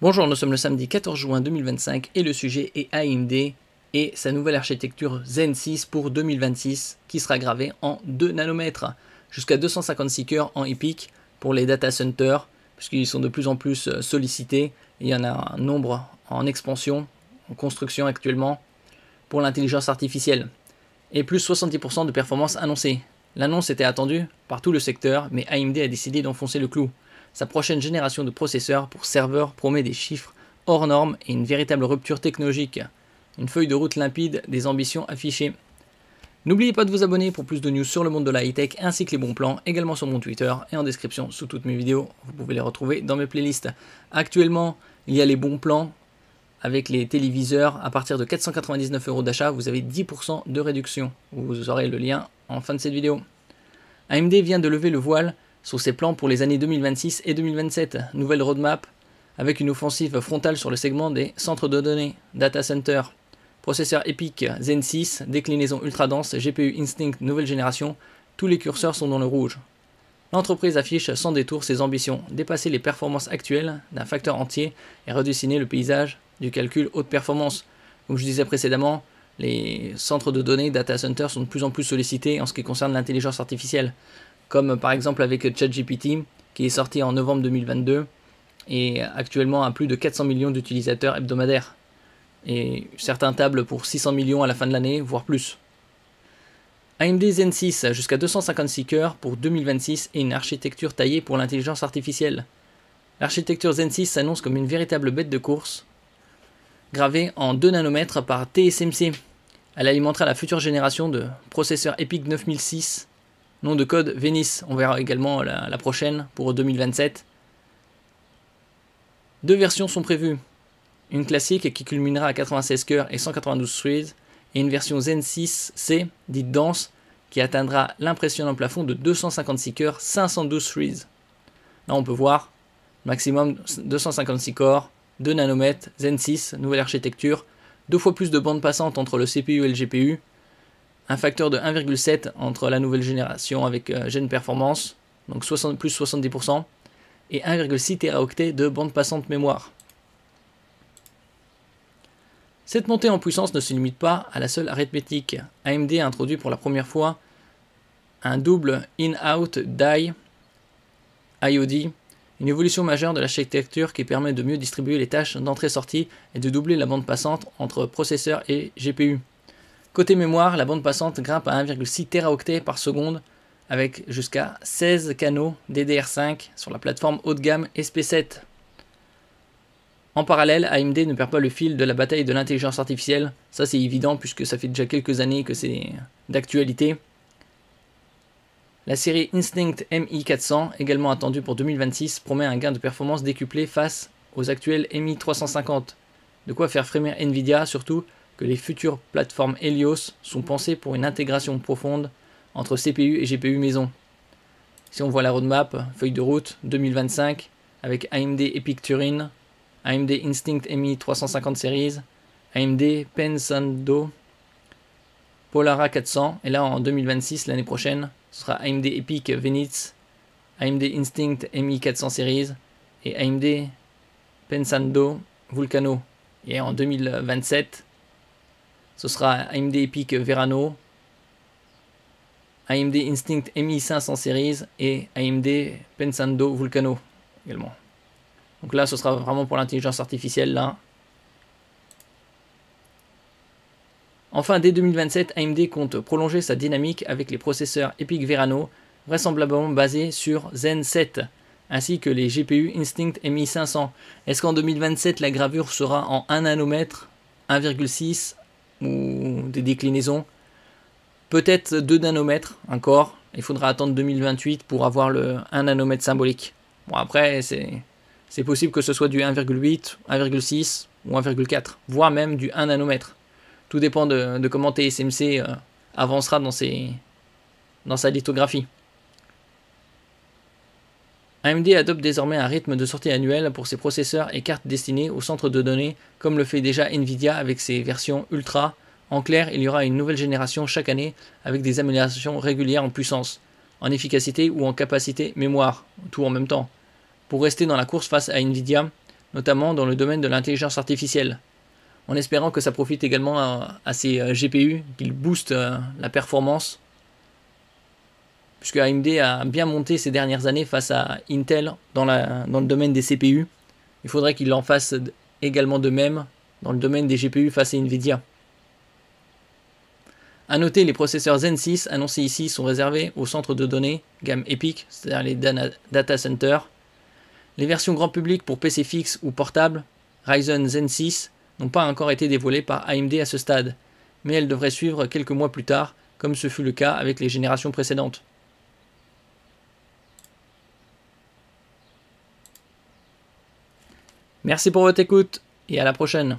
Bonjour, nous sommes le samedi 14 juin 2025 et le sujet est AMD et sa nouvelle architecture Zen 6 pour 2026 qui sera gravée en 2 nanomètres, jusqu'à 256 cœurs en EPYC pour les data centers, puisqu'ils sont de plus en plus sollicités. Et il y en a un nombre en expansion, en construction actuellement, pour l'intelligence artificielle. Et plus 70% de performance annoncée. L'annonce était attendue par tout le secteur, mais AMD a décidé d'enfoncer le clou. Sa prochaine génération de processeurs pour serveurs promet des chiffres hors normes et une véritable rupture technologique. Une feuille de route limpide, des ambitions affichées. N'oubliez pas de vous abonner pour plus de news sur le monde de la high-tech ainsi que les bons plans, également sur mon Twitter et en description sous toutes mes vidéos. Vous pouvez les retrouver dans mes playlists. Actuellement, il y a les bons plans avec les téléviseurs. À partir de 499 € d'achat, vous avez 10% de réduction. Vous aurez le lien en fin de cette vidéo. AMD vient de lever le voile sur ses plans pour les années 2026 et 2027. Nouvelle roadmap avec une offensive frontale sur le segment des centres de données, data center, processeur EPYC Zen 6, déclinaison ultra dense, GPU Instinct nouvelle génération, tous les curseurs sont dans le rouge. L'entreprise affiche sans détour ses ambitions, dépasser les performances actuelles d'un facteur entier et redessiner le paysage du calcul haute performance. Comme je disais précédemment, les centres de données data center sont de plus en plus sollicités en ce qui concerne l'intelligence artificielle, comme par exemple avec ChatGPT qui est sorti en novembre 2022 et actuellement a plus de 400 millions d'utilisateurs hebdomadaires. Et certains tablent pour 600 millions à la fin de l'année, voire plus. AMD Zen 6 jusqu'à 256 cœurs pour 2026 et une architecture taillée pour l'intelligence artificielle. L'architecture Zen 6 s'annonce comme une véritable bête de course, gravée en 2 nanomètres par TSMC. Elle alimentera la future génération de processeurs EPYC 9006, nom de code Venice. On verra également la prochaine pour 2027. 2 versions sont prévues. Une classique qui culminera à 96 cœurs et 192 threads, et une version Zen 6C, dite dense, qui atteindra l'impressionnant plafond de 256 cœurs, 512 threads. Là on peut voir, maximum 256 corps, 2 nanomètres, Zen 6, nouvelle architecture, 2 fois plus de bandes passantes entre le CPU et le GPU, un facteur de 1,7 entre la nouvelle génération avec Gen Performance, donc plus 70%, et 1,6 Teraoctets de bande passante mémoire. Cette montée en puissance ne se limite pas à la seule arithmétique. AMD a introduit pour la première fois un double in-out die IOD, une évolution majeure de l'architecture qui permet de mieux distribuer les tâches d'entrée-sortie et de doubler la bande passante entre processeur et GPU. Côté mémoire, la bande passante grimpe à 1,6 Teraoctets par seconde avec jusqu'à 16 canaux DDR5 sur la plateforme haut de gamme SP7. En parallèle, AMD ne perd pas le fil de la bataille de l'intelligence artificielle, ça c'est évident puisque ça fait déjà quelques années que c'est d'actualité. La série Instinct MI400, également attendue pour 2026, promet un gain de performance décuplé face aux actuels MI350. De quoi faire frémir Nvidia, surtout que les futures plateformes Helios sont pensées pour une intégration profonde entre CPU et GPU maison. Si on voit la roadmap, feuille de route 2025 avec AMD EPYC Turin, AMD Instinct MI350 Series, AMD Pensando Polara 400, et là en 2026, l'année prochaine, ce sera AMD EPYC Venice, AMD Instinct MI400 Series et AMD Pensando Vulcano. Et en 2027, ce sera AMD EPYC Verano, AMD Instinct MI500 Series et AMD Pensando Vulcano également. Donc là, ce sera vraiment pour l'intelligence artificielle, là. Enfin, dès 2027, AMD compte prolonger sa dynamique avec les processeurs EPYC Verano, vraisemblablement basés sur Zen 7, ainsi que les GPU Instinct MI500. Est-ce qu'en 2027, la gravure sera en 1 nanomètre, 1,6 ou des déclinaisons? Peut-être 2 nanomètres encore. Il faudra attendre 2028 pour avoir le 1 nanomètre symbolique. Bon, après, c'est possible que ce soit du 1,8, 1,6 ou 1,4, voire même du 1 nanomètre. Tout dépend de comment TSMC avancera dans sa lithographie. AMD adopte désormais un rythme de sortie annuel pour ses processeurs et cartes destinées aux centres de données, comme le fait déjà Nvidia avec ses versions Ultra. En clair, il y aura une nouvelle génération chaque année avec des améliorations régulières en puissance, en efficacité ou en capacité mémoire, tout en même temps. Pour rester dans la course face à Nvidia, notamment dans le domaine de l'intelligence artificielle, en espérant que ça profite également à ces GPU, qu'ils boostent la performance, puisque AMD a bien monté ces dernières années face à Intel dans le domaine des CPU. Il faudrait qu'il en fasse également de même dans le domaine des GPU face à Nvidia. A noter, les processeurs Zen 6 annoncés ici sont réservés aux centres de données gamme EPYC, c'est-à-dire les data centers. Les versions grand public pour PC fixe ou portable, Ryzen Zen 6, n'ont pas encore été dévoilées par AMD à ce stade, mais elles devraient suivre quelques mois plus tard, comme ce fut le cas avec les générations précédentes. Merci pour votre écoute et à la prochaine.